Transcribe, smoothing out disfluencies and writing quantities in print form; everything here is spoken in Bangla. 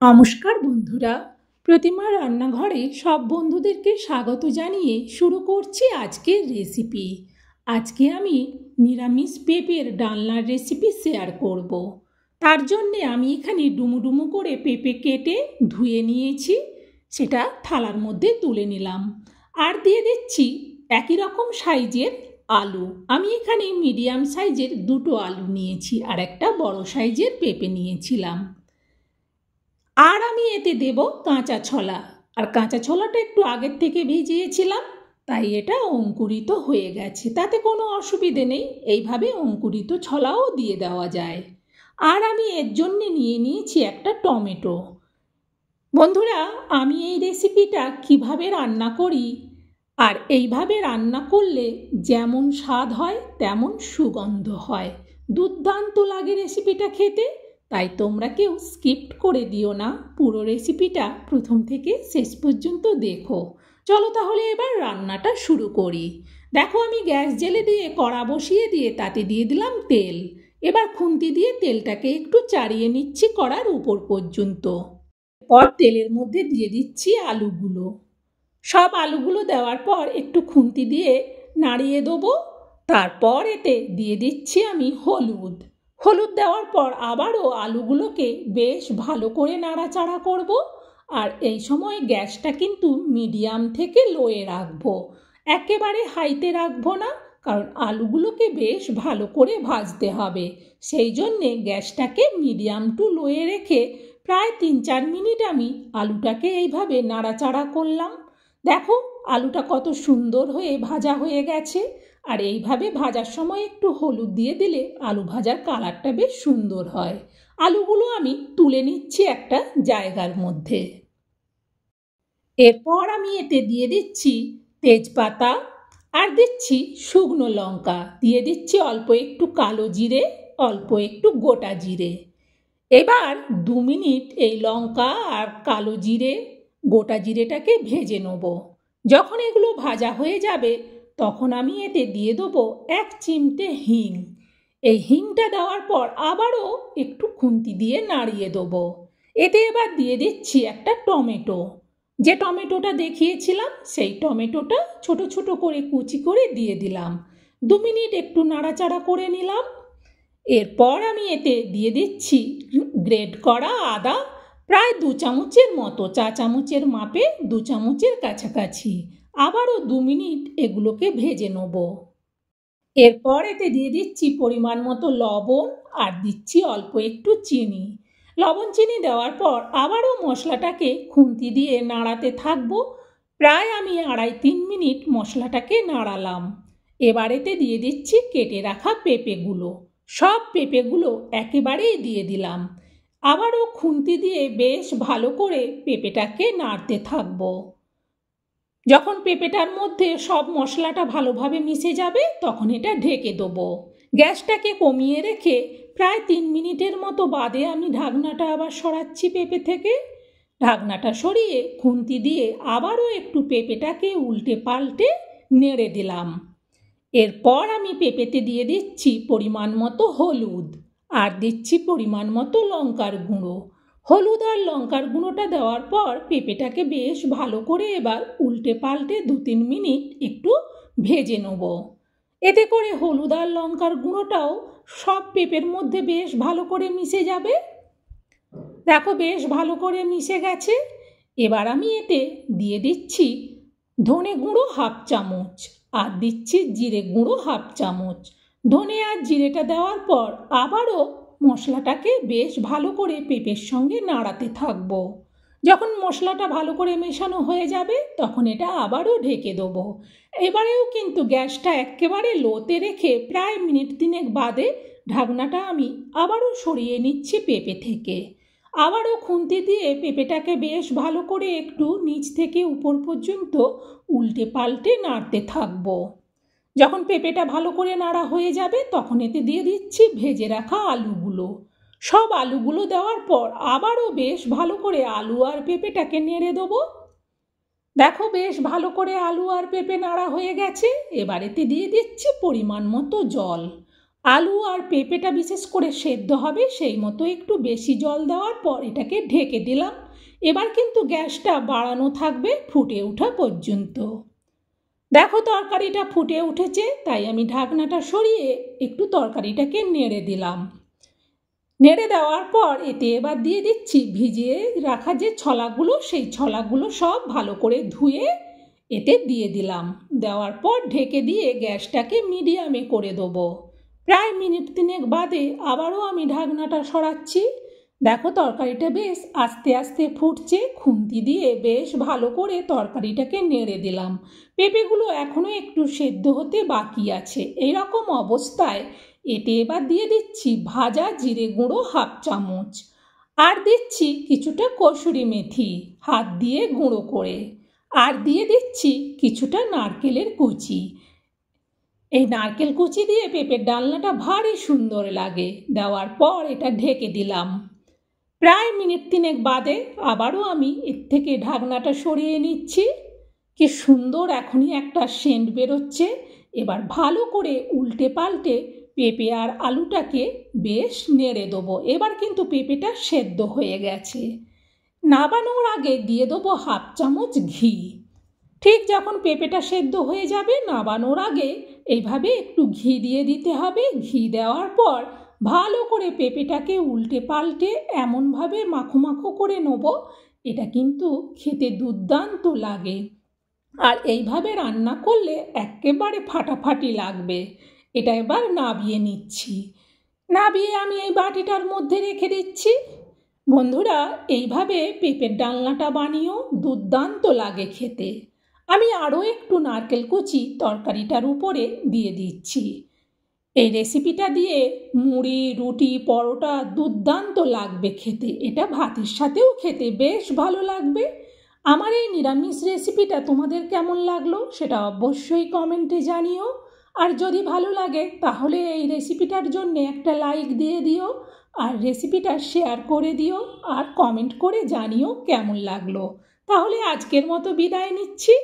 নমস্কার বন্ধুরা, প্রতিমার রান্নাঘরে সব বন্ধুদেরকে স্বাগত জানিয়ে শুরু করছি আজকের রেসিপি। আজকে আমি নিরামিষ পেঁপের ডালনার রেসিপি শেয়ার করব। তার জন্যে আমি এখানে ডুমু করে পেঁপে কেটে ধুয়ে নিয়েছি, সেটা থালার মধ্যে তুলে নিলাম। আর দিয়ে দিচ্ছি একই রকম সাইজের আলু। আমি এখানে মিডিয়াম সাইজের দুটো আলু নিয়েছি আর একটা বড় সাইজের পেঁপে নিয়েছিলাম। আর আমি এতে দেব কাঁচা ছোলা। আর কাঁচা ছোলাটা একটু আগের থেকে ভিজিয়েছিলাম, তাই এটা অঙ্কুরিত হয়ে গেছে, তাতে কোনো অসুবিধে নেই। এইভাবে অঙ্কুরিত ছোলাও দিয়ে দেওয়া যায়। আর আমি এর জন্যে নিয়ে নিয়েছি একটা টমেটো। বন্ধুরা, আমি এই রেসিপিটা কিভাবে রান্না করি আর এইভাবে রান্না করলে যেমন স্বাদ হয় তেমন সুগন্ধ হয়, দুর্দান্ত লাগে রেসিপিটা খেতে। তাই তোমরা কেউ স্কিপ করে দিও না, পুরো রেসিপিটা প্রথম থেকে শেষ পর্যন্ত দেখো। চলো তাহলে এবার রান্নাটা শুরু করি। দেখো, আমি গ্যাস জ্বেলে দিয়ে কড়া বসিয়ে দিয়ে তাতে দিয়ে দিলাম তেল। এবার খুন্তি দিয়ে তেলটাকে একটু চাড়িয়ে নিচ্ছি কড়ার উপর পর্যন্ত। পর তেলের মধ্যে দিয়ে দিচ্ছি আলুগুলো। সব আলুগুলো দেওয়ার পর একটু খুন্তি দিয়ে নাড়িয়ে দেবো। তারপর এতে দিয়ে দিচ্ছি আমি হলুদ। হলুদ দেওয়ার পর আবারও আলুগুলোকে বেশ ভালো করে নাড়াচাড়া করব। আর এই সময় গ্যাসটা কিন্তু মিডিয়াম থেকে লোয়ে রাখবো, একেবারে হাইতে রাখবো না, কারণ আলুগুলোকে বেশ ভালো করে ভাজতে হবে। সেই জন্যে গ্যাসটাকে মিডিয়াম টু লোয়ে রেখে প্রায় 3-4 মিনিট আমি আলুটাকে এইভাবে নাড়াচাড়া করলাম। দেখো, আলুটা কত সুন্দর হয়ে ভাজা হয়ে গেছে। আর এইভাবে ভাজার সময় একটু হলুদ দিয়ে দিলে আলু ভাজার কালারটা বেশ সুন্দর হয়। আলুগুলো আমি তুলে নিচ্ছি একটা জায়গার মধ্যে। এরপর আমি এতে দিয়ে দিচ্ছি তেজপাতা আর দিচ্ছি শুকনো লঙ্কা, দিয়ে দিচ্ছি অল্প একটু কালো জিরে, অল্প একটু গোটা জিরে। এবার 2 মিনিট এই লঙ্কা আর কালো জিরে গোটা জিরেটাকে ভেজে নেব। যখন এগুলো ভাজা হয়ে যাবে তখন আমি এতে দিয়ে দেবো 1 চিমটে হিং। এই হিংটা দেওয়ার পর আবারও একটু খুন্তি দিয়ে নাড়িয়ে দেবো। এতে এবার দিয়ে দিচ্ছি একটা টমেটো। যে টমেটোটা দেখিয়েছিলাম সেই টমেটোটা ছোট ছোট করে কুচি করে দিয়ে দিলাম। 2 মিনিট একটু নাড়াচাড়া করে নিলাম। এরপর আমি এতে দিয়ে দিচ্ছি গ্রেট করা আদা, প্রায় 2 চামচের মতো, চা চামচের মাপে 2 চামচের কাছাকাছি। আবারও 2 মিনিট এগুলোকে ভেজে নেব। এরপর এতে দিয়ে দিচ্ছি পরিমাণ মতো লবণ আর দিচ্ছি অল্প একটু চিনি। লবণ চিনি দেওয়ার পর আবারও মশলাটাকে খুন্তি দিয়ে নাড়াতে থাকবো। প্রায় আমি 2.5-3 মিনিট মশলাটাকে নাড়ালাম। এবার এতে দিয়ে দিচ্ছি কেটে রাখা পেঁপেগুলো। সব পেঁপেগুলো একেবারেই দিয়ে দিলাম। আবারও খুন্তি দিয়ে বেশ ভালো করে পেঁপেটাকে নাড়তে থাকবো। যখন পেঁপেটার মধ্যে সব মশলাটা ভালোভাবে মিশে যাবে তখন এটা ঢেকে দেবো। গ্যাসটাকে কমিয়ে রেখে প্রায় 3 মিনিটের মতো বাদে আমি ঢাকনাটা আবার সরাচ্ছি পেঁপে থেকে। ঢাকনাটা সরিয়ে খুন্তি দিয়ে আবারও একটু পেঁপেটাকে উল্টে পাল্টে নেড়ে দিলাম। এরপর আমি পেঁপেতে দিয়ে দিচ্ছি পরিমাণ মতো হলুদ আর দিচ্ছি পরিমাণ মতো লঙ্কার গুঁড়ো। হলুদ আর লঙ্কার গুঁড়োটা দেওয়ার পর পেঁপেটাকে বেশ ভালো করে এবার উল্টে পাল্টে 2-3 মিনিট একটু ভেজে নেব। এতে করে হলুদ আর লঙ্কার গুঁড়োটাও সব পেঁপের মধ্যে বেশ ভালো করে মিশে যাবে। দেখো, বেশ ভালো করে মিশে গেছে। এবার আমি এতে দিয়ে দিচ্ছি ধনে গুঁড়ো 1/2 চামচ আর দিচ্ছি জিরে গুঁড়ো 1/2 চামচ। ধনে আর জিরেটা দেওয়ার পর আবারও মশলাটাকে বেশ ভালো করে পেঁপের সঙ্গে নাড়াতে থাকবো। যখন মশলাটা ভালো করে মেশানো হয়ে যাবে তখন এটা আবারও ঢেকে দেবো। এবারেও কিন্তু গ্যাসটা একেবারে লোতে রেখে প্রায় মিনিট 3 বাদে ঢাকনাটা আমি আবারও সরিয়ে নিচ্ছি পেঁপে থেকে। আবারও খুন্তি দিয়ে পেঁপেটাকে বেশ ভালো করে একটু নিচ থেকে উপর পর্যন্ত উল্টে পাল্টে নাড়তে থাকবো। যখন পেঁপেটা ভালো করে নাড়া হয়ে যাবে তখন এতে দিয়ে দিচ্ছি ভেজে রাখা আলুগুলো। সব আলুগুলো দেওয়ার পর আবারও বেশ ভালো করে আলু আর পেঁপেটাকে নেড়ে দেবো। দেখো, বেশ ভালো করে আলু আর পেঁপে নাড়া হয়ে গেছে। এবার এতে দিয়ে দিচ্ছি পরিমাণ মতো জল। আলু আর পেঁপেটা বিশেষ করে সেদ্ধ হবে, সেই মতো একটু বেশি জল দেওয়ার পর এটাকে ঢেকে দিলাম। এবার কিন্তু গ্যাসটা বাড়ানো থাকবে ফুটে ওঠা পর্যন্ত। দেখো তরকারিটা ফুটে উঠেছে, তাই আমি ঢাকনাটা সরিয়ে একটু তরকারিটাকে নেড়ে দিলাম। নেড়ে দেওয়ার পর এতে এবার দিয়ে দিচ্ছি ভিজিয়ে রাখা যে ছলাগুলো, সেই ছলাগুলো সব ভালো করে ধুয়ে এতে দিয়ে দিলাম। দেওয়ার পর ঢেকে দিয়ে গ্যাসটাকে মিডিয়ামে করে দেবো। প্রায় মিনিট 3 বাদে আবারও আমি ঢাকনাটা সরাচ্ছি। দেখো তরকারিটা বেশ আস্তে আস্তে ফুটছে। খুন্তি দিয়ে বেশ ভালো করে তরকারিটাকে নেড়ে দিলাম। পেঁপেগুলো এখনও একটু সেদ্ধ হতে বাকি আছে। এই রকম অবস্থায় এতে এবার দিয়ে দিচ্ছি ভাজা জিরে গুঁড়ো 1/2 চামচ, আর দিচ্ছি কিছুটা কসুরি মেথি হাত দিয়ে গুঁড়ো করে, আর দিয়ে দিচ্ছি কিছুটা নারকেলের কুচি। এই নারকেল কুচি দিয়ে পেঁপের ডালনাটা ভারী সুন্দর লাগে। দেওয়ার পর এটা ঢেকে দিলাম। প্রায় মিনিট 3 বাদে আবারও আমি এর থেকে ঢাকনাটা সরিয়ে নিচ্ছি। কি সুন্দর এখনই একটা সেন্ট বেরোচ্ছে। এবার ভালো করে উল্টে পাল্টে পেঁপে আর আলুটাকে বেশ নেড়ে দেবো। এবার কিন্তু পেঁপেটা সেদ্ধ হয়ে গেছে। নাবানোর আগে দিয়ে দেবো 1/2 চামচ ঘি। ঠিক যখন পেঁপেটা সেদ্ধ হয়ে যাবে নাবানোর আগে এইভাবে একটু ঘি দিয়ে দিতে হবে। ঘি দেওয়ার পর ভালো করে পেঁপেটাকে উল্টে পাল্টে এমনভাবে মাখো মাখো করে নেব, এটা কিন্তু খেতে দুর্দান্ত লাগে। আর এইভাবে রান্না করলে একেবারে ফাটাফাটি লাগবে। এটা এবার নাবিয়ে নিচ্ছি। নাবিয়ে আমি এই বাটিটার মধ্যে রেখে দিচ্ছি। বন্ধুরা, এইভাবে পেঁপের ডালনাটা বানিয়েও দুর্দান্ত লাগে খেতে। আমি আরও একটু নারকেল কুচি তরকারিটার উপরে দিয়ে দিচ্ছি। এই রেসিপিটা দিয়ে মুড়ি, রুটি, পরোটা দুর্দান্ত লাগবে খেতে। এটা ভাতের সাথেও খেতে বেশ ভালো লাগবে। আমার এই নিরামিষ রেসিপিটা তোমাদের কেমন লাগলো সেটা অবশ্যই কমেন্টে জানিও। আর যদি ভালো লাগে তাহলে এই রেসিপিটার জন্য একটা লাইক দিয়ে দিও, আর রেসিপিটা শেয়ার করে দিও, আর কমেন্ট করে জানিও কেমন লাগলো। তাহলে আজকের মতো বিদায় নিচ্ছি।